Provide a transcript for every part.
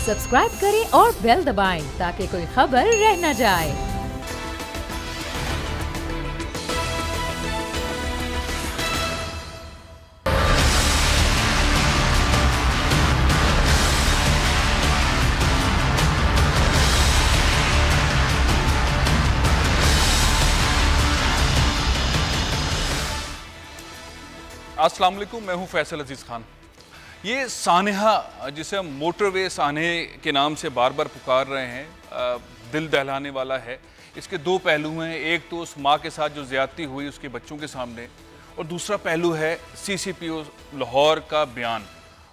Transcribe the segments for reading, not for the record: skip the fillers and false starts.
Subscribe करें और bell दबाएं ताकि कोई खबर रह न जाए। अस्सलाम वालेकुम, मैं हूं फैसल अजीज़ खान। ये सानेहा जिसे हम मोटरवे सानेहे के नाम से बार बार पुकार रहे हैं, दिल दहलाने वाला है। इसके दो पहलू हैं, एक तो उस माँ के साथ जो ज़्यादती हुई उसके बच्चों के सामने, और दूसरा पहलू है CCPO लाहौर का बयान।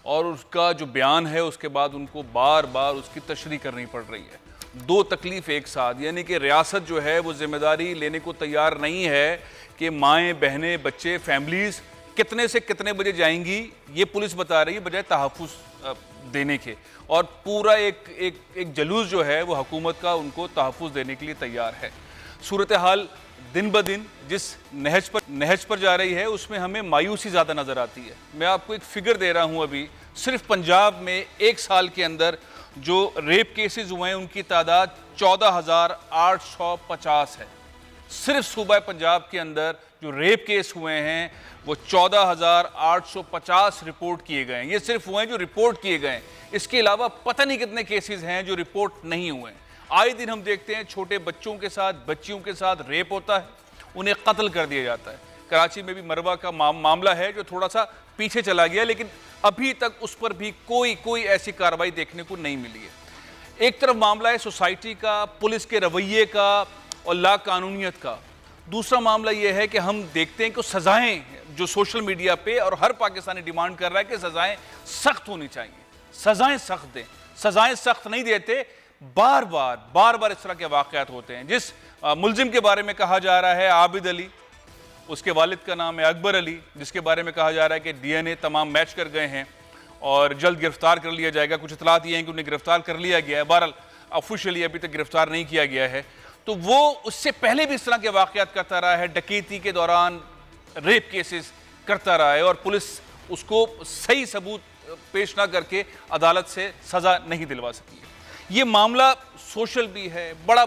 और उसका जो बयान है उसके बाद उनको बार बार उसकी तशरीह करनी पड़ रही है। दो तकलीफ़ एक साथ, यानी कि रियासत जो है वो जिम्मेदारी लेने को तैयार नहीं है कि माएँ, बहनें, बच्चे, फैमिलीज़ कितने से कितने बजे जाएंगी, ये पुलिस बता रही है बजाय तहफ़्फ़ुज़ देने के। और पूरा एक जलूस जो है वो हुकूमत का उनको तहफ़्फ़ुज़ देने के लिए तैयार है। सूरत हाल दिन ब दिन जिस नहज पर जा रही है उसमें हमें मायूसी ज़्यादा नज़र आती है। मैं आपको एक फ़िगर दे रहा हूँ, अभी सिर्फ पंजाब में एक साल के अंदर जो रेप केसेस हुए हैं उनकी तादाद 14,850 है। सिर्फ सूबा पंजाब के अंदर जो रेप केस हुए हैं वो 14,850 रिपोर्ट किए गए हैं। ये सिर्फ हुए हैं जो रिपोर्ट किए गए हैं, इसके अलावा पता नहीं कितने केसेस हैं जो रिपोर्ट नहीं हुए हैं। आए दिन हम देखते हैं छोटे बच्चों के साथ, बच्चियों के साथ रेप होता है, उन्हें कत्ल कर दिया जाता है। कराची में भी मरवा का मामला है जो थोड़ा सा पीछे चला गया, लेकिन अभी तक उस पर भी कोई ऐसी कार्रवाई देखने को नहीं मिली है। एक तरफ मामला है सोसाइटी का, पुलिस के रवैये का और लाकानूनियत का। दूसरा मामला यह है कि हम देखते हैं कि सज़ाएं जो सोशल मीडिया पे और हर पाकिस्तानी डिमांड कर रहा है कि सज़ाएं सख्त होनी चाहिए, सज़ाएं सख्त दें। सज़ाएं सख्त नहीं देते, बार बार इस तरह के वाक़यात होते हैं। जिस मुलजिम के बारे में कहा जा रहा है आबिद अली, उसके वालिद का नाम है अकबर अली, जिसके बारे में कहा जा रहा है कि DNA तमाम मैच कर गए हैं और जल्द गिरफ्तार कर लिया जाएगा। कुछ इतलात ये हैं कि उन्हें गिरफ्तार कर लिया गया है, बहरहाल ऑफिशियली अभी तक गिरफ्तार नहीं किया गया है। तो वो उससे पहले भी इस तरह के वाक़यात करता रहा है, डकैती के दौरान रेप केसेस करता रहा है, और पुलिस उसको सही सबूत पेश ना करके अदालत से सज़ा नहीं दिलवा सकी है। ये मामला सोशल भी है, बड़ा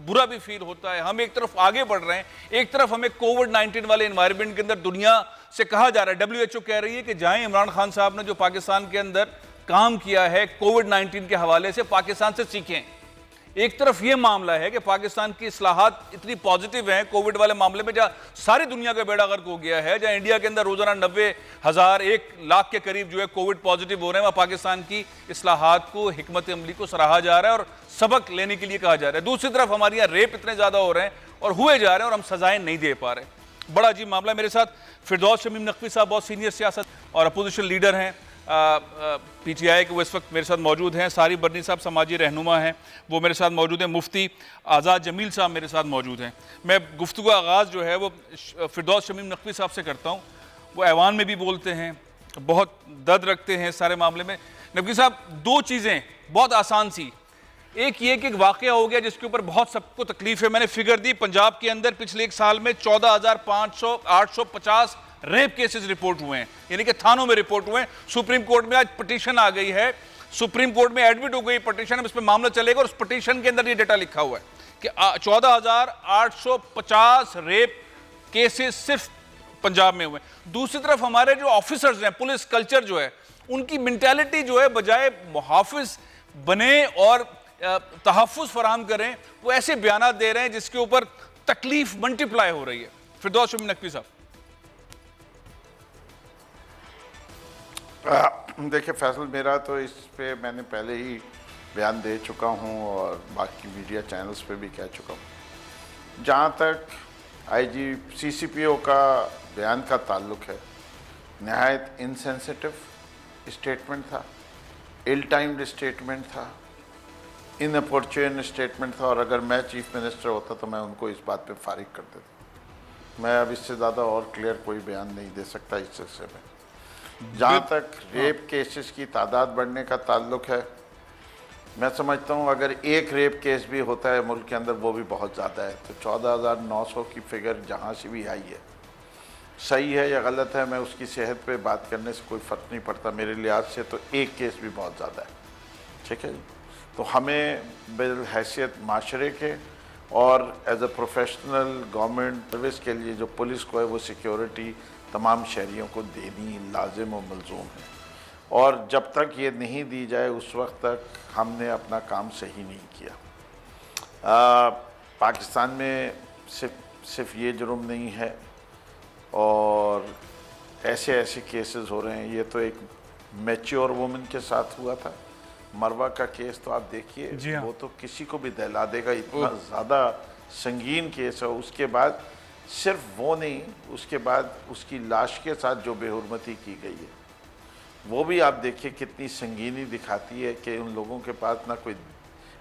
बुरा भी फील होता है। हम एक तरफ आगे बढ़ रहे हैं, एक तरफ हमें कोविड-19 वाले एनवायरनमेंट के अंदर दुनिया से कहा जा रहा है, WHO कह रही है कि जाएं, इमरान खान साहब ने जो पाकिस्तान के अंदर काम किया है कोविड-19 के हवाले से पाकिस्तान से सीखें। एक तरफ ये मामला है कि पाकिस्तान की इस्लाहात इतनी पॉजिटिव हैं कोविड वाले मामले में, जहाँ सारी दुनिया का बेड़ा गर्क हो गया है, जहाँ इंडिया के अंदर रोजाना 90,000 1 लाख के करीब जो है कोविड पॉजिटिव हो रहे हैं, वहाँ पाकिस्तान की इस्लाहात को, हिकमत अमली को सराहा जा रहा है और सबक लेने के लिए कहा जा रहा है। दूसरी तरफ हमारे यहाँ रेप इतने ज़्यादा हो रहे हैं और हुए जा रहे हैं और हम सजाएं नहीं दे पा रहे। बड़ा अजीब मामला। मेरे साथ फिरदौस शमीम नकवी साहब बहुत सीनियर सियासत और अपोजिशन लीडर हैं PTI के, वो इस वक्त मेरे साथ मौजूद हैं। सारी बरनी साहब समाजी रहनुमा हैं, वो मेरे साथ मौजूद हैं। मुफ्ती आज़ाद जमील साहब मेरे साथ मौजूद हैं। मैं गुफ्तगू आगाज़ जो है वो फिरदौस शमीम नकवी साहब से करता हूँ। वो ऐवान में भी बोलते हैं, बहुत दर्द रखते हैं सारे मामले में। नकवी साहब, दो चीज़ें बहुत आसान सी, एक ये कि एक वाक़या हो गया जिसके ऊपर बहुत सबको तकलीफ है। मैंने फिगर दी, पंजाब के अंदर पिछले एक साल में 14,850 रेप केसेस रिपोर्ट हुए हैं, यानी कि थानों में रिपोर्ट हुए हैं। सुप्रीम कोर्ट में आज पिटीशन आ गई है, सुप्रीम कोर्ट में एडमिट हो गई पिटीशन, इस पर मामला चलेगा और उस पिटीशन के अंदर ये डेटा लिखा हुआ है कि 14,850 रेप केसेस सिर्फ पंजाब में हुए। दूसरी तरफ हमारे जो ऑफिसर्स हैं, पुलिस कल्चर जो है, उनकी मेंटालिटी जो है बजाय मुहाफिज बने और तहफ़्फ़ुज़ फराहम करें, वो ऐसे बयान दे रहे हैं जिसके ऊपर तकलीफ मल्टीप्लाई हो रही है। फिरदौस शमीम नकवी साहब। देखिए फैसल, मेरा तो इस पे मैंने पहले ही बयान दे चुका हूँ और बाकी मीडिया चैनल्स पे भी कह चुका हूँ। जहाँ तक IG CCPO का बयान का ताल्लुक़ है, नहायत इनसेंसिटिव स्टेटमेंट था, इल टाइम्ड स्टेटमेंट था, इनअपॉर्चुन स्टेटमेंट था, और अगर मैं चीफ मिनिस्टर होता तो मैं उनको इस बात पे फारिग कर देता। मैं अब इससे ज़्यादा और क्लियर कोई बयान नहीं दे सकता इस सिलसिले में। जहाँ तक रेप केसेस की तादाद बढ़ने का ताल्लुक़ है, मैं समझता हूँ अगर एक रेप केस भी होता है मुल्क के अंदर वो भी बहुत ज़्यादा है। तो 14,900 की फ़िगर जहाँ से भी आई है, सही है या गलत है, मैं उसकी सेहत पे बात करने से कोई फ़र्क नहीं पड़ता। मेरे लिहाज से तो एक केस भी बहुत ज़्यादा है। ठीक है जी। तो हमें बिलहैसियत माशरे के और as a professional government service के लिए जो पुलिस को है वो सिक्योरिटी तमाम शहरियों को देनी लाजिम और मलजूम है, और जब तक ये नहीं दी जाए उस वक्त तक हमने अपना काम सही नहीं किया। पाकिस्तान में सिर्फ ये जुर्म नहीं है और ऐसे ऐसे केसेस हो रहे हैं। ये तो एक मैच्योर वुमन के साथ हुआ था, मरवा का केस तो आप देखिए, वो तो किसी को भी दहला देगा, इतना ज़्यादा संगीन केस है। उसके बाद सिर्फ वो नहीं, उसके बाद उसकी लाश के साथ जो बेहुरमती की गई है वो भी आप देखिए कितनी संगीनी दिखाती है कि उन लोगों के पास ना कोई,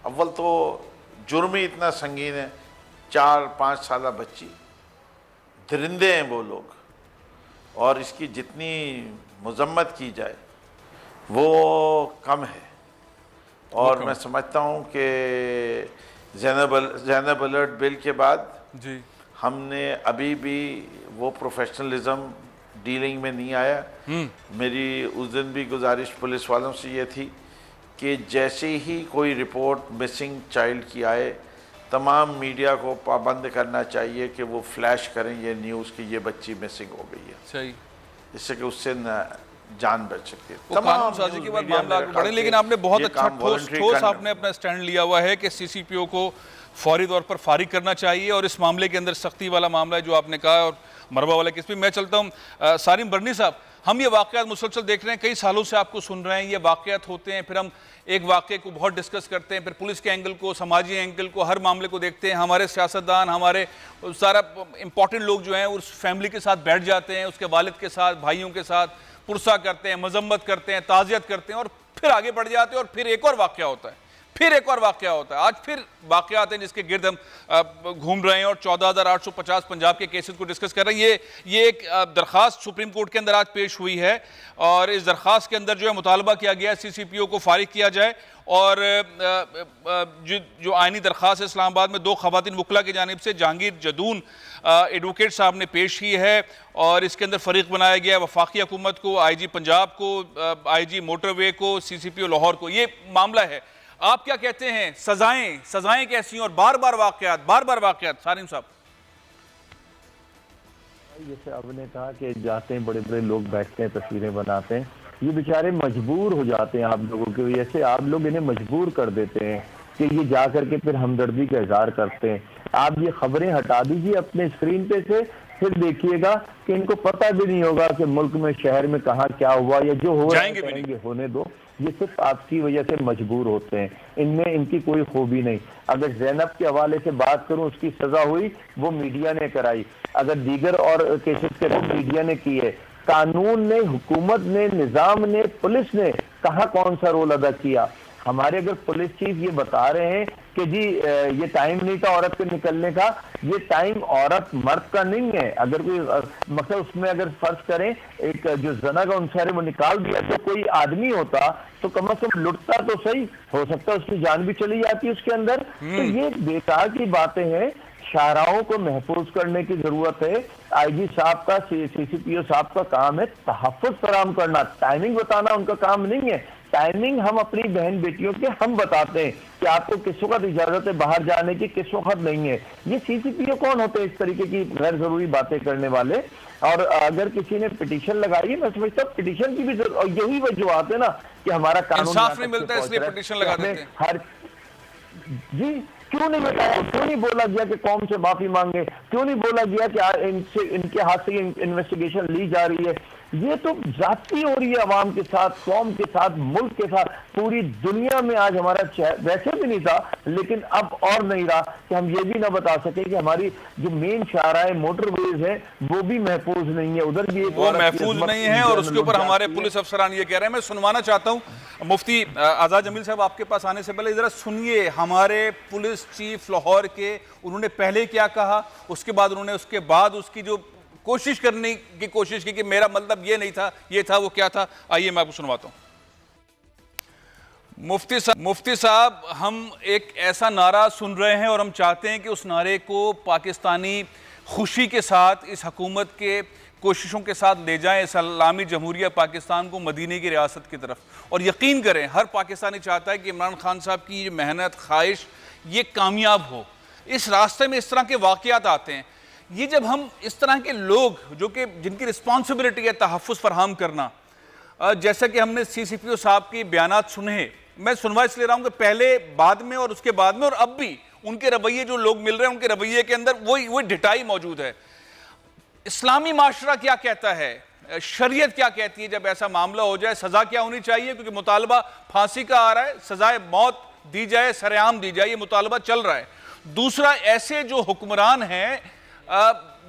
अव्वल तो जुर्म ही इतना संगीन है, 4-5 साल बच्ची, दरिंदे हैं वो लोग, और इसकी जितनी मजम्मत की जाए वो कम है। और मैं समझता हूँ कि ज़ैनब अलर्ट बिल के बाद जी हमने अभी भी वो प्रोफेशनलिज्म डीलिंग में नहीं आया। मेरी उस दिन भी गुजारिश पुलिस वालों से ये थी कि जैसे ही कोई रिपोर्ट मिसिंग चाइल्ड की आए, तमाम मीडिया को पाबंद करना चाहिए कि वो फ्लैश करें ये न्यूज़ कि ये बच्ची मिसिंग हो गई है, सही, इससे कि उससे न जान बच सकती है। वो कानून साजी के बाद मामला आगे बढ़े, लेकिन आपने बहुत अच्छा ठोस आपने अपना स्टैंड लिया हुआ है कि सीसीपीओ को फौरी तौर पर फारिग करना चाहिए, और इस मामले के अंदर सख्ती वाला मामला है जो आपने कहा, और मरवा वाला केस भी। मैं चलता हूँ सारिम बर्नी साहब, हम ये वाक़यात मुसलसल देख रहे हैं, कई सालों से आपको सुन रहे हैं, ये वाक़यात होते हैं, फिर हम एक वाक़े को बहुत डिस्कस करते हैं, फिर पुलिस के एंगल को, समाजी एंगल को, हर मामले को देखते हैं, हमारे सियासतदान, हमारे सारा इंपॉर्टेंट लोग जो हैं उस फैमिली के साथ बैठ जाते हैं, उसके वालिद के साथ, भाइयों के साथ पुरसा करते हैं, मजम्मत करते हैं, ताज़ियत करते हैं, और फिर आगे बढ़ जाते हैं, और फिर एक और वाक़या होता है, फिर एक और वाक़या होता है। आज फिर वाक़यात हैं जिसके गिर्द हम घूम रहे हैं और 14,850 पंजाब के केसेस को डिस्कस कर रहे हैं। ये एक दरख्वास्त सुप्रीम कोर्ट के अंदर आज पेश हुई है, और इस दरख्वास्त के अंदर जो है मुतालबा किया गया है सीसीपीओ को फारिग किया जाए, और जो आइनी दरख्वास्त है इस्लामाबाद में 2 ख़वातीन वकला की जानिब से जहांगीर जदून एडवोकेट साहब ने पेश की है, और इसके अंदर फ़रीक बनाया गया है वफाकी हुकूमत को, IG पंजाब को, IG मोटरवे को, CCPO लाहौर को। ये मामला है, आप क्या कहते हैं, सजाएं कैसी हैं, और बार बार वाक़यात सारिम साहब? जैसे आपने कहा कि जाते हैं, बड़े बड़े लोग बैठते हैं, तस्वीरें बनाते हैं, ये बेचारे मजबूर हो जाते हैं आप लोगों की वजह से, आप लोग इन्हें मजबूर कर देते हैं कि ये जा करके फिर हमदर्दी का इजहार करते हैं। आप ये खबरें हटा दीजिए अपने स्क्रीन पे से, फिर देखिएगा कि इनको पता भी नहीं होगा कि मुल्क में, शहर में कहाँ क्या हुआ, या जो हो रहा है होने दो। ये सिर्फ आपकी वजह से मजबूर होते हैं, इनमें इनकी कोई खूबी नहीं। अगर ज़ैनब के हवाले से बात करूं, उसकी सजा हुई वो मीडिया ने कराई, अगर दीगर और केसेस के वो मीडिया ने की है। कानून ने, हुकूमत ने, निज़ाम ने, पुलिस ने कहाँ कौन सा रोल अदा किया? हमारे अगर पुलिस चीफ ये बता रहे हैं कि जी ये टाइम नहीं था औरत के निकलने का, ये टाइम औरत मर्द का नहीं है। अगर कोई मतलब उसमें अगर फर्ज करें एक जो जना का उनसारे वो निकाल दिया, तो कोई आदमी होता तो कम से कम लुटता तो सही, हो सकता है उसकी जान भी चली जाती उसके अंदर। तो ये बेकार की बातें हैं, शाहराओं को महफूज करने की जरूरत है। IG साहब का, CCPO साहब का काम है तहफ़्फ़ुज़ फराहम करना, टाइमिंग बताना उनका काम नहीं है। टाइमिंग हम अपनी बहन बेटियों के हम बताते हैं कि आपको किस वक्त इजाजत है बाहर जाने की, किस वक्त नहीं है। ये CCPO कौन होते हैं इस तरीके की गैर जरूरी बातें करने वाले? और अगर किसी ने पिटीशन लगाई है, मैं समझता हूँ पिटीशन की भी यही वजूहत है ना कि हमारा कानून इंसाफ नहीं मिलता इसलिए पिटीशन लगा देते हैं। हर जी क्यों नहीं बताया, क्यों नहीं बोला गया कि कौम से माफी मांगे, क्यों नहीं बोला गया कि इनसे, इनके हाथ से इन्वेस्टिगेशन ली जा रही है? ये तो जाती हो रही है अवाम के साथ, कौम के साथ, मुल्क के साथ, पूरी दुनिया में। आज हमारा वैसे भी नहीं था, लेकिन अब और नहीं रहा कि हम ये भी ना बता सके कि हमारी जो मेन शाहराए मोटरवेज है वो भी महफूज नहीं है, उधर भी वो महफूज नहीं है, और उसके ऊपर हमारे पुलिस अफसरान ये कह रहे हैं। मैं सुनवाना चाहता हूँ मुफ्ती आज़ाद जमील साहब, आपके पास आने से पहले जरा सुनिए हमारे पुलिस चीफ लाहौर के, उन्होंने पहले क्या कहा, उसके बाद उन्होंने उसके बाद उसकी जो कोशिश करने की कोशिश की कि मेरा मतलब ये नहीं था, ये था, वो क्या था। आइए मैं आपको सुनवाता हूँ। मुफ्ती साहब, हम एक ऐसा नारा सुन रहे हैं और हम चाहते हैं कि उस नारे को पाकिस्तानी खुशी के साथ, इस हुकूमत के कोशिशों के साथ ले जाएं इस्लामी जमहूरिया पाकिस्तान को मदीने की रियासत की तरफ। और यकीन करें, हर पाकिस्तानी चाहता है कि इमरान खान साहब की ये मेहनत, ख्वाहिश ये कामयाब हो। इस रास्ते में इस तरह के वाक़यात आते हैं। ये जब हम इस तरह के लोग जो कि जिनकी रिस्पॉन्सिबिलिटी है तहफ़्फ़ुज़ फराहम करना, जैसा कि हमने CCPO साहब के बयानात सुने, मैं सुनवा इसलिए रहा हूँ कि पहले, बाद में और उसके बाद में और अब भी उनके रवैये, जो लोग मिल रहे हैं उनके रवैये के अंदर वही ढिठाई मौजूद है। इस्लामी माशरा क्या कहता है, शरीयत क्या कहती है, जब ऐसा मामला हो जाए सज़ा क्या होनी चाहिए? क्योंकि मुतालबा फांसी का आ रहा है, सजाए मौत दी जाए, सरेआम दी जाए, ये मुतालबा चल रहा है। दूसरा, ऐसे जो हुक्मरान हैं,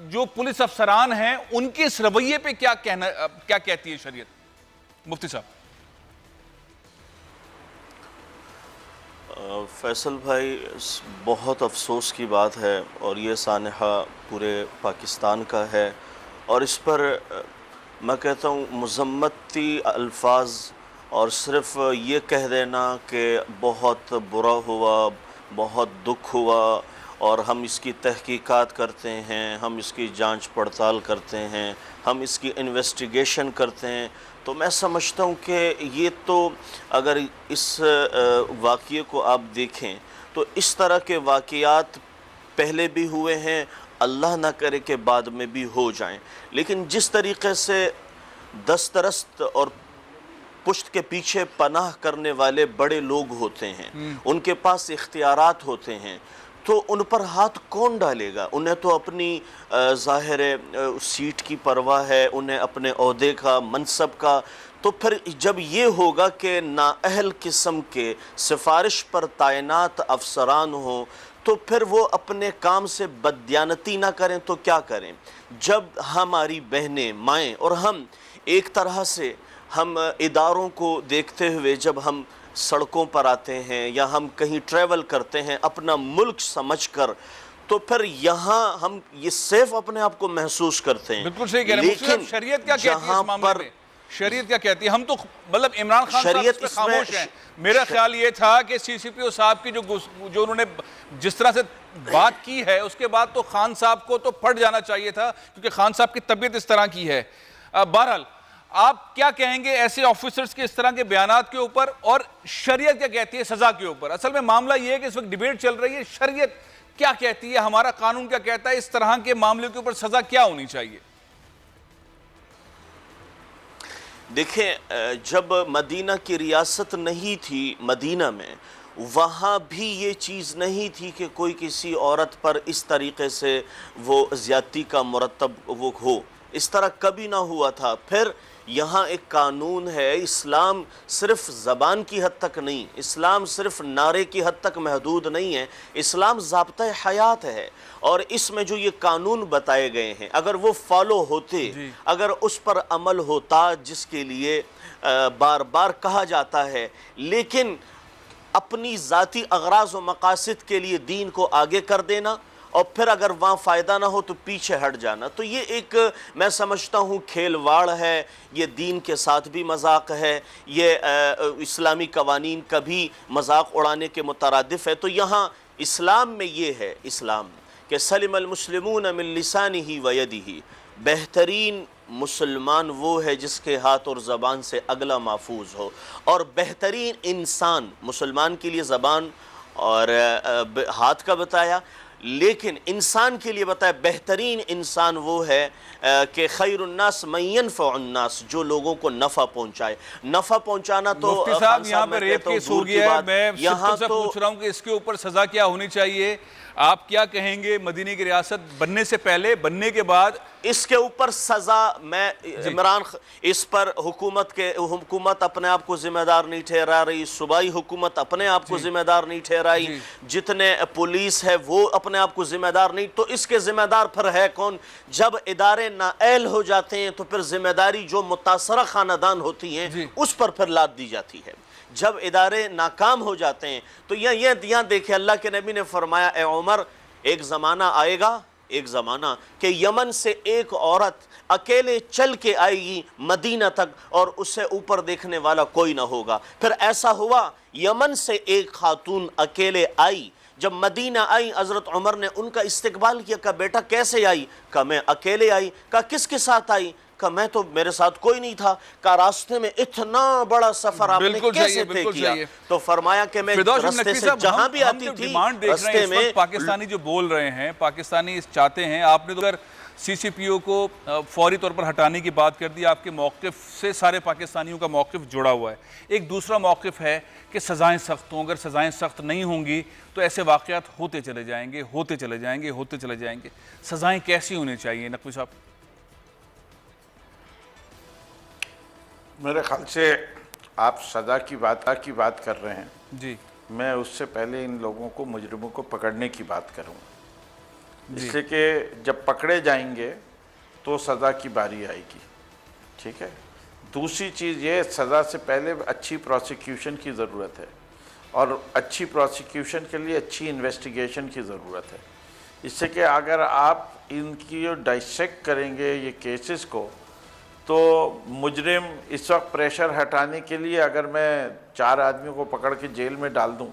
जो पुलिस अफसरान हैं, उनके इस रवैये पे क्या कहती है शरीयत? मुफ्ती साहब। फैसल भाई, बहुत अफसोस की बात है और ये सानहा पूरे पाकिस्तान का है, और इस पर मैं कहता हूँ मज़म्मती अल्फाज और सिर्फ ये कह देना कि बहुत बुरा हुआ, बहुत दुख हुआ और हम इसकी तहकीकात करते हैं, हम इसकी जांच पड़ताल करते हैं, हम इसकी इन्वेस्टिगेशन करते हैं, तो मैं समझता हूँ कि ये तो, अगर इस वाक़ये को आप देखें तो इस तरह के वाक़यात पहले भी हुए हैं, अल्लाह ना करे कि बाद में भी हो जाएं। लेकिन जिस तरीक़े से दस्तरस्त और पुश्त के पीछे पनाह करने वाले बड़े लोग होते हैं, उनके पास इख्तियारात होते हैं, तो उन पर हाथ कौन डालेगा? उन्हें तो अपनी ज़ाहिर सीट की परवाह है, उन्हें अपने ओहदे का, मनसब का। तो फिर जब ये होगा कि नाअहल किस्म के सिफारिश पर तैनात अफसरान हो, तो फिर वो अपने काम से बददियानती ना करें तो क्या करें? जब हमारी बहनें, माएँ और हम एक तरह से हम इदारों को देखते हुए जब हम सड़कों पर आते हैं या हम कहीं ट्रैवल करते हैं अपना मुल्क समझकर, तो फिर यहाँ हम ये सेफ अपने आप को महसूस करते हैं। बिल्कुल सही कह रहे हैं। लेकिन शरीयत क्या कहती है इस मामले में? शरीयत क्या कहती है? हम तो मतलब इमरान खान साहब इस पे खामोश हैं। मेरा ख्याल ये था कि CCPO साहब की जो उन्होंने जिस तरह से बात की है, उसके बाद तो खान साहब को तो फट जाना चाहिए था, क्योंकि खान साहब की तबीयत इस तरह की है। बहरहाल, आप क्या कहेंगे ऐसे ऑफिसर्स के इस तरह के बयानात के ऊपर, और शरीयत क्या कहती है सजा के ऊपर? असल में मामला यह है कि इस वक्त डिबेट चल रही है, शरीयत क्या कहती है, हमारा कानून क्या कहता है, इस तरह के मामले के ऊपर सजा क्या होनी चाहिए? देखें, जब मदीना की रियासत नहीं थी, मदीना में वहाँ भी ये चीज़ नहीं थी कि कोई किसी औरत पर इस तरीक़े से वो ज़्यादती का मुरतब वो हो, इस तरह कभी ना हुआ था। फिर यहाँ एक कानून है, इस्लाम सिर्फ ज़बान की हद तक नहीं, इस्लाम सिर्फ नारे की हद तक महदूद नहीं है, इस्लाम ज़ाब्ता हयात है। और इसमें जो ये कानून बताए गए हैं, अगर वो फॉलो होते, अगर उस पर अमल होता, जिसके लिए बार बार कहा जाता है, लेकिन अपनी ज़ाती अगराज़ व मकासद के लिए दीन को आगे कर देना और फिर अगर वहाँ फ़ायदा ना हो तो पीछे हट जाना, तो ये एक, मैं समझता हूँ, खेलवाड़ है। ये दीन के साथ भी मजाक है, ये इस्लामी कवानीन का भी मजाक उड़ाने के मुतरादिफ है। तो यहाँ इस्लाम में ये है, इस्लाम के सलिमल मुस्लिमून मिन लिसानिही व यदिही, बेहतरीन मुसलमान वो है जिसके हाथ और ज़बान से अगला महफूज हो, और बेहतरीन इंसान, मुसलमान के लिए ज़बान और हाथ का बताया, लेकिन इंसान के लिए बताया बेहतरीन इंसान वो है कि खैरुन्नास मन यनफ़उन्नास, जो लोगों को नफ़ा पहुंचाए। नफ़ा पहुंचाना तो मुफ्ती साहब यहाँ पे रेप केस हो गया है, मैं यहाँ तो पूछ रहा हूँ कि इसके ऊपर सजा क्या होनी चाहिए? आप क्या कहेंगे? मदीने की रियासत बनने से पहले, बनने के बाद इसके ऊपर सजा, मैं इमरान, इस पर हुकूमत अपने आप को जिम्मेदार नहीं ठहरा रही, सूबाई हुकूमत अपने आप को जिम्मेदार नहीं ठहराई, जितने पुलिस है वो अपने आप को जिम्मेदार नहीं, तो इसके जिम्मेदार फिर है कौन? जब इदारे नाअहल हो जाते हैं तो फिर जिम्मेदारी जो मुतासरा खानदान होती हैं उस पर फिर लाद दी जाती है। जब इदारे नाकाम हो जाते हैं तो यहाँ देखे, अल्लाह के नबी ने फरमाया, ए उमर, एक ज़माना आएगा, एक ज़माना कि यमन से एक औरत अकेले चल के आएगी मदीना तक और उससे ऊपर देखने वाला कोई ना होगा। फिर ऐसा हुआ, यमन से एक खातून अकेले आई जब मदीना आई हज़रत उमर ने उनका इस्तकबाल किया, कहा बेटा कैसे आई? कहा मैं अकेले आई। कहा किसके साथ आई? कहा मैं तो, मेरे साथ कोई नहीं था। कहा रास्ते में इतना बड़ा सफर आपने कैसे तय किया? तो फरमाया कि मैं रास्ते से जहां भी आती थी रास्ते में। पाकिस्तानी जो बोल रहे हैं, पाकिस्तानी चाहते हैं, आपने तो अगर सीसीपीओ को फौरी तौर पर हटाने की बात कर दी, आपके मौक़िफ़ से सारे पाकिस्तानियों का मौक़िफ़ जुड़ा हुआ है। एक दूसरा मौक़िफ़ है कि सज़ाएं सख्त हों, अगर सज़ाएं सख्त नहीं होंगी तो ऐसे वाक़यात होते चले जाएंगे, होते चले जाएंगे, होते चले जाएंगे। सज़ाएं कैसी होनी चाहिए नकवी साहब? मेरे ख्याल से आप सज़ा की बात कर रहे हैं जी। मैं उससे पहले इन लोगों को, मुजरिमों को पकड़ने की बात करूँगा, इसलिए कि जब पकड़े जाएंगे तो सज़ा की बारी आएगी। ठीक है। दूसरी चीज़ ये, सज़ा से पहले अच्छी प्रोसिक्यूशन की ज़रूरत है, और अच्छी प्रोसिक्यूशन के लिए अच्छी इन्वेस्टिगेशन की ज़रूरत है। इससे कि अगर आप इनकी डाइसेक्ट करेंगे ये केसेस को, तो मुजरिम इस वक्त प्रेशर हटाने के लिए अगर मैं 4 आदमियों को पकड़ के जेल में डाल दूं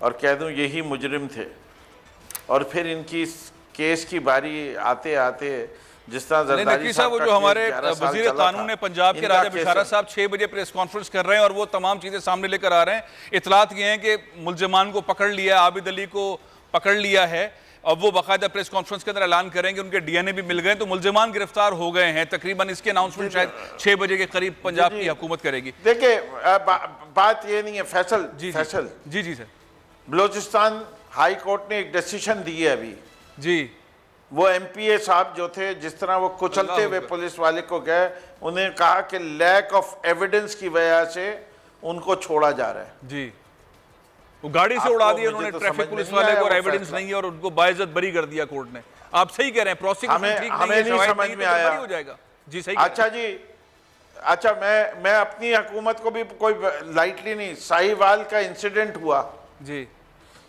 और कह दूं यही मुजरिम थे, और फिर इनकी केस की बारी आते आते जिस तरह नकवी साहब, वो जो हमारे वजीर कानून ने पंजाब के राजा बिशारत साहब 6 बजे प्रेस कॉन्फ्रेंस कर रहे हैं और वो तमाम चीज़ें सामने लेकर आ रहे हैं। इतलात ये हैं कि मुलजमान को पकड़ लिया, आबिद अली को पकड़ लिया है, अब वो बाकायदा प्रेस कॉन्फ्रेंस के अंदर ऐलान करेंगे, उनके डीएनए भी मिल गए, तो मुलजमान गिरफ्तार हो गए हैं। तकरीबन इसके अनाउंसमेंट शायद 6 बजे के करीब पंजाब की हुकूमत करेगी। देखिए बात ये नहीं है फैसल जी फैसल जी जी सर, बलूचिस्तान हाई कोर्ट ने एक डिसीजन दी है अभी जी। वो एमपीए साहब जो थे, जिस तरह वो कुचलते हुए पुलिस वाले को गए, उन्हें कहा कि लैक ऑफ एविडेंस की वजह से उनको छोड़ा जा रहा है जी। वो गाड़ी से उड़ा दिया उन्होंने ट्रैफिक पुलिस वाले को, और एविडेंस नहीं है और उनको बाइज्जत बरी कर दिया कोर्ट ने। आप सही कह रहे हैं, प्रोसिक्यूशन ठीक हमें नहीं समझ में आया, हो जाएगा जी। सही। अच्छा जी, अच्छा मैं अपनी हुकूमत को भी कोई लाइटली नहीं, साहिवाल का इंसिडेंट हुआ जी,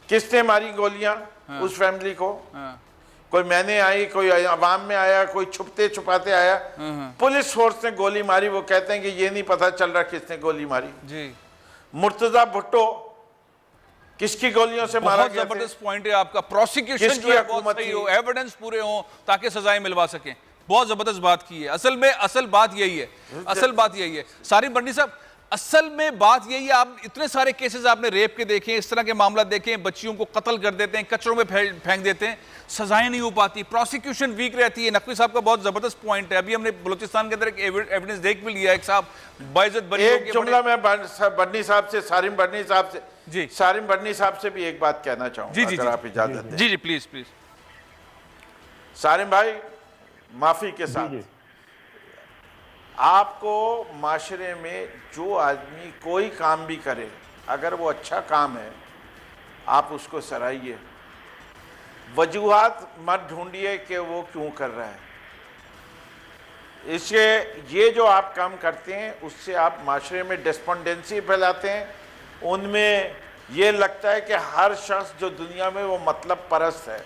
किसने मारी गोलियां उस फैमिली को? कोई मैंने आई, कोई अवाम में आया, कोई छुपते छुपाते आया, पुलिस फोर्स ने गोली मारी। वो कहते हैं कि ये नहीं पता चल रहा किसने गोली मारी जी। मुर्तजा भुट्टो किसकी गोलियों से मारा गया? जबरदस्त पॉइंट है आपका। प्रोसिक्यूशन की हुकूमत हो, एविडेंस पूरे हो ताकि सजाएं मिलवा सकें। बहुत जबरदस्त बात की है। असल बात यही है, असल बात यही है सारिम बंडी साहब, असल में बात यही है। आप इतने सारे केसेस आपने रेप के देखे, इस तरह के मामला देखे, बच्चियों को कत्ल कर देते हैं, कचरों में फेंक देते हैं, सजाएं नहीं हो पाती, प्रोसिक्यूशन वीक रहती है। नकवी साहब का बहुत जबरदस्त पॉइंट है। अभी हमने बलूचिस्तान के अंदर एक एविडेंस देख भी लिया, एक साहब बाइज्जत बरी। एक जुमला मैं बन्नी साहब से, सारिम बन्नी साहब से जी, सारिम बन्नी साहब से भी एक बात कहना चाहूंगा जी जी अगर आप इजाजत दें। जी जी प्लीज प्लीज। सारिम भाई, माफी के साथ, आपको माशरे में जो आदमी कोई काम भी करे, अगर वो अच्छा काम है आप उसको सराहिए, वजूहात मत ढूंढिए कि वो क्यों कर रहा है। इससे ये जो आप काम करते हैं उससे आप माशरे में डिस्पोंडेंसी फैलाते हैं। उनमें ये लगता है कि हर शख्स जो दुनिया में वो मतलब परस्त है,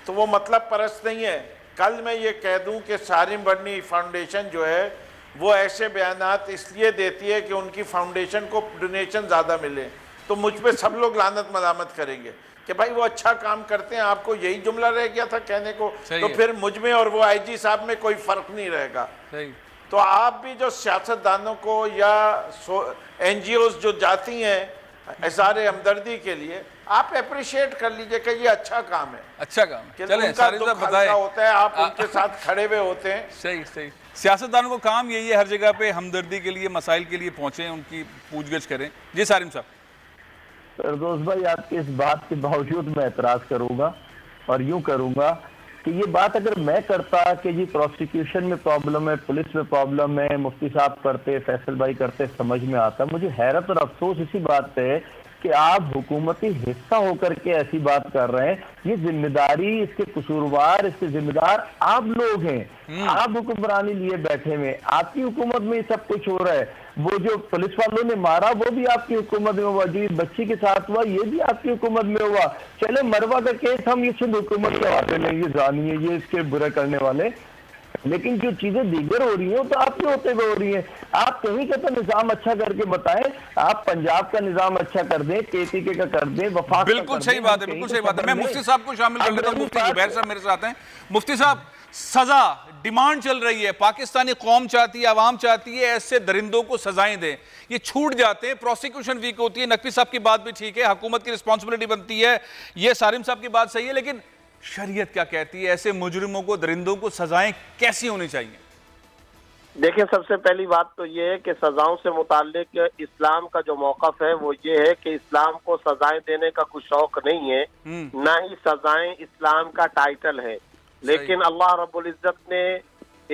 तो वो मतलब परस्त नहीं है। कल मैं ये कह दूं कि सारिम बन्नी फाउंडेशन जो है वो ऐसे बयानात इसलिए देती है कि उनकी फाउंडेशन को डोनेशन ज़्यादा मिले, तो मुझ पे सब लोग लानत मलामत करेंगे कि भाई वो अच्छा काम करते हैं, आपको यही जुमला रह गया था कहने को, तो फिर मुझ में और वो आईजी साहब में कोई फ़र्क नहीं रहेगा। तो आप भी जो सियासतदानों को या NGOs जो जाती हैं इज़हार हमदर्दी के लिए, आप अप्रिशिएट कर लीजिए कि ये अच्छा काम है, अच्छा काम है। चलें, उनका दुख हल्का होता है, आप उनके साथ खड़े हुए होते हैं। सही सही। सियासतदानों को काम यही है, हर जगह पे हमदर्दी के लिए, मसाइल के लिए पहुंचे, उनकी पूछगछ करें। जी सारिम साहब। फिरदौस भाई, आपकी इस बात के बावजूद मैं एतराज करूंगा और यूं करूंगा कि ये बात अगर मैं करता कि जी प्रोसिक्यूशन में प्रॉब्लम है, पुलिस में प्रॉब्लम है, मुफ्ती साहब करते, फैसल भाई करते, समझ में आता। मुझे हैरत और अफसोस इसी बात पे है कि आप हुकूमती हिस्सा होकर के ऐसी बात कर रहे हैं। ये जिम्मेदारी, इसके कसूरवार, इसके जिम्मेदार आप लोग हैं। आप हुक्मरानी लिए बैठे हुए, आपकी हुकूमत में ये सब कुछ हो रहा है। वो जो पुलिस वालों ने मारा वो भी आपकी हुकूमत में हुआ, जो बच्ची के साथ हुआ ये भी आपकी हुकूमत में हुआ। चले मरवा का केस हम ये सिर्फ हुकूमत के हवाले में, ये जानिए, ये इसके बुरा करने वाले लेकिन जो चीजें दीगर हो रही हैं तो आपके होते हुए हो रही हैं। आप कहीं का तो निजाम अच्छा करके बताएं, आप पंजाब का निजाम अच्छा कर दें, KPK का कर दें, वफाक का बिल्कुल कर सही दें, बात है, हम बिल्कुल कहीं सही बात है। तो मैं खबर मुफ्ती लें। साहब को शामिल कर अब लेता हूं। रही मुफ्ती बात- जुबैर साहब मेरे साथ हैं। मुफ्ती साहब, सजा डिमांड चल रही है, पाकिस्तानी कौम चाहती है, आवाम चाहती है ऐसे दरिंदों को सजाएं दें, ये छूट जाते हैं, प्रोसिक्यूशन वीक होती है। नकवी साहब की बात भी ठीक है, हुकूमत की रिस्पॉन्सिबिलिटी बनती है, ये सारिम साहब की बात सही है, लेकिन शरीयत क्या कहती है? ऐसे मुजरिमों को, दरिंदों को सजाएं कैसी होनी चाहिए? देखिए, सबसे पहली बात तो ये है कि सजाओं से मुताल्लिक इस्लाम का जो मौक़िफ़ है वो ये है कि इस्लाम को सजाएं देने का कुछ शौक नहीं है, ना ही सजाएं इस्लाम का टाइटल है। लेकिन अल्लाह रब्बुल इज़्ज़त ने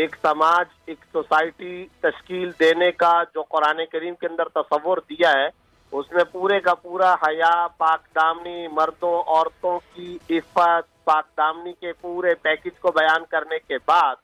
एक समाज, एक सोसाइटी तश्कील देने का जो कुरान करीम के अंदर तसव्वुर दिया है, उसमें पूरे का पूरा हया, पाकदामनी, मर्दों औरतों की इफ़्फ़त, पाकदामनी के पूरे पैकेज को बयान करने के बाद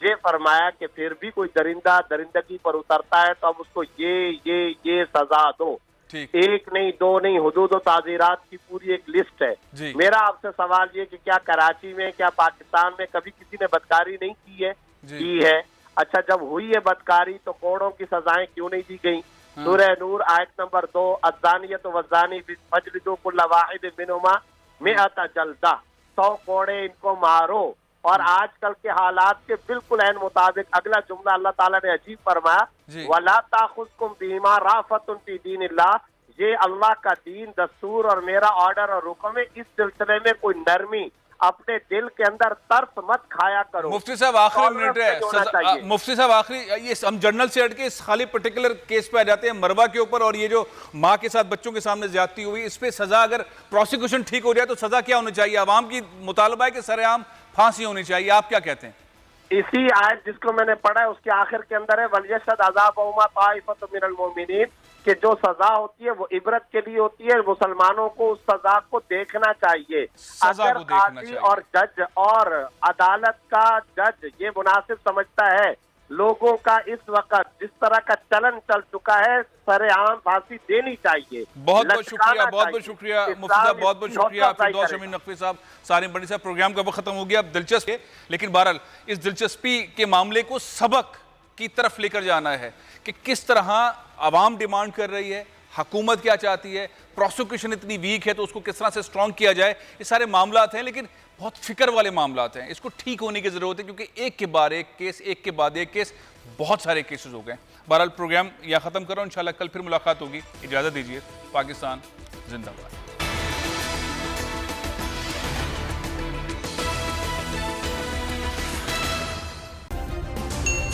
ये फरमाया कि फिर भी कोई दरिंदा दरिंदगी पर उतरता है तो अब उसको ये सजा दो। एक नहीं, दो नहीं, हुदूद और ताज़ीरात की पूरी एक लिस्ट है। मेरा आपसे सवाल ये कि क्या कराची में, क्या पाकिस्तान में कभी किसी ने बदकारी नहीं की है? अच्छा, जब हुई है बदकारी तो कोड़ों की सजाएं क्यों नहीं दी गई? सूरह नूर आयत नंबर 2, अज़्ज़ानियतु वज़्ज़ानी फजलिदू कुल्ला वाहिद मिनहुमा मिअता जल्दा, 100 कोड़े इनको मारो। और आजकल के हालात के बिल्कुल ऐन मुताबिक अगला जुमला अल्लाह ताला ने अजीब फरमाया, वला ताखुज़कुम बिहिमा राफ़तुन फी दीनिल्लाह, ये अल्लाह का दीन, दस्तूर और मेरा ऑर्डर और हुक्म है, इस सिलसिले में कोई नरमी अपने दिल के अंदर तर्स मत खाया करो। मुफ्ती साहब आखिरी मिनट है, मुफ्ती साहब आखिरी, ये हम जनरल से हट के इस खाली पर्टिकुलर केस पे आ जाते हैं, मरवा के ऊपर, और ये जो माँ के साथ बच्चों के सामने ज्यादती हुई, इस पे सजा, अगर प्रोसिक्यूशन ठीक हो जाए तो सजा क्या होनी चाहिए? आवाम की मुतालबा है कि सरेआम फांसी होनी चाहिए, आप क्या कहते हैं? इसी आयत जिसको मैंने पढ़ा है उसके आखिर के अंदर है, वलियशहद अज़ाबहुमा ताइफ़तुम मिनल मोमिनीन, कि जो सजा होती है वो इबरत के लिए होती है, मुसलमानों को उस सजा को देखना चाहिए। अगर काजी और जज और अदालत का जज ये मुनासिब समझता है लोगों का इस वक्त जिस तरह का चलन चल चुका है, सरेआम फांसी देनी चाहिए। बहुत बहुत शुक्रिया, बहुत बहुत शुक्रिया मुफ्ती साहब, बहुत बहुत शुक्रिया। फिरदौस अमीन नकवी साहब, सारिम बंडी साहब, प्रोग्राम का वक्त खत्म हो गया। अब दिलचस्प है, लेकिन बहरहाल इस दिलचस्पी के मामले को सबक की तरफ लेकर जाना है कि किस तरह आवाम डिमांड कर रही है, हुकूमत क्या चाहती है, प्रोसिक्यूशन इतनी वीक है तो उसको किस तरह से स्ट्रॉन्ग किया जाए। ये सारे मामलात हैं, लेकिन बहुत फिक्र वाले मामलात हैं, इसको ठीक होने की जरूरत है, क्योंकि एक के बाद एक केस, एक के बाद एक केस, बहुत सारे केसेस हो गए। बहरहाल प्रोग्राम यहाँ खत्म करो, इंशाल्लाह कल फिर मुलाकात होगी। इजाजत दीजिए। पाकिस्तान जिंदाबाद।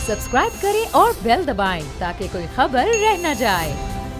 सब्सक्राइब करें और बेल दबाएं ताकि कोई खबर रह न जाए।